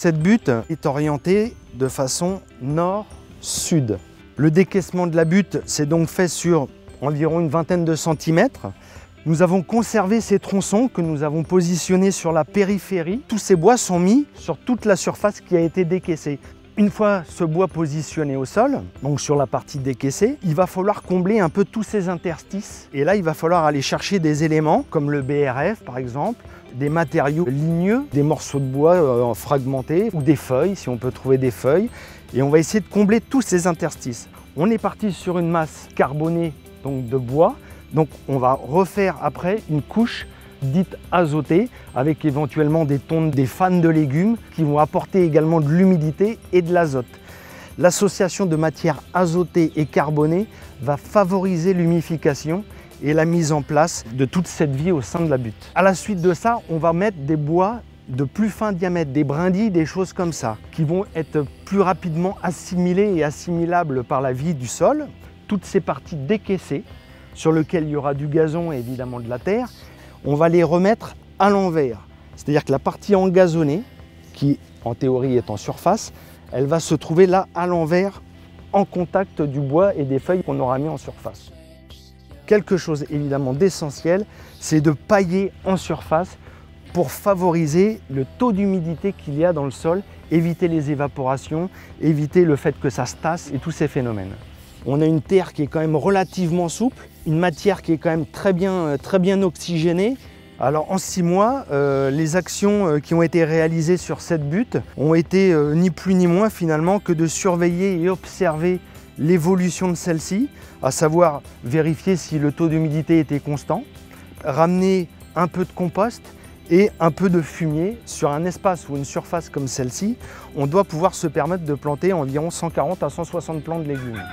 Cette butte est orientée de façon nord-sud. Le décaissement de la butte s'est donc fait sur environ une vingtaine de centimètres. Nous avons conservé ces tronçons que nous avons positionnés sur la périphérie. Tous ces bois sont mis sur toute la surface qui a été décaissée. Une fois ce bois positionné au sol, donc sur la partie décaissée, il va falloir combler un peu tous ces interstices. Et là, il va falloir aller chercher des éléments comme le BRF par exemple, des matériaux ligneux, des morceaux de bois fragmentés ou des feuilles, si on peut trouver des feuilles. Et on va essayer de combler tous ces interstices. On est parti sur une masse carbonée donc de bois. Donc on va refaire après une couche dite azotée avec éventuellement des tontes, des fans de légumes qui vont apporter également de l'humidité et de l'azote. L'association de matières azotées et carbonées va favoriser l'humification et la mise en place de toute cette vie au sein de la butte. À la suite de ça, on va mettre des bois de plus fin diamètre, des brindilles, des choses comme ça, qui vont être plus rapidement assimilées et assimilables par la vie du sol. Toutes ces parties décaissées, sur lequel il y aura du gazon et évidemment de la terre, on va les remettre à l'envers. C'est-à-dire que la partie engazonnée, qui en théorie est en surface, elle va se trouver là à l'envers, en contact du bois et des feuilles qu'on aura mis en surface. Quelque chose évidemment d'essentiel, c'est de pailler en surface pour favoriser le taux d'humidité qu'il y a dans le sol, éviter les évaporations, éviter le fait que ça se tasse et tous ces phénomènes. On a une terre qui est quand même relativement souple, une matière qui est quand même très bien oxygénée. Alors en 6 mois, les actions qui ont été réalisées sur cette butte ont été ni plus ni moins finalement que de surveiller et observer l'évolution de celle-ci, à savoir vérifier si le taux d'humidité était constant, ramener un peu de compost et un peu de fumier. Sur un espace ou une surface comme celle-ci, on doit pouvoir se permettre de planter environ 140 à 160 plants de légumes.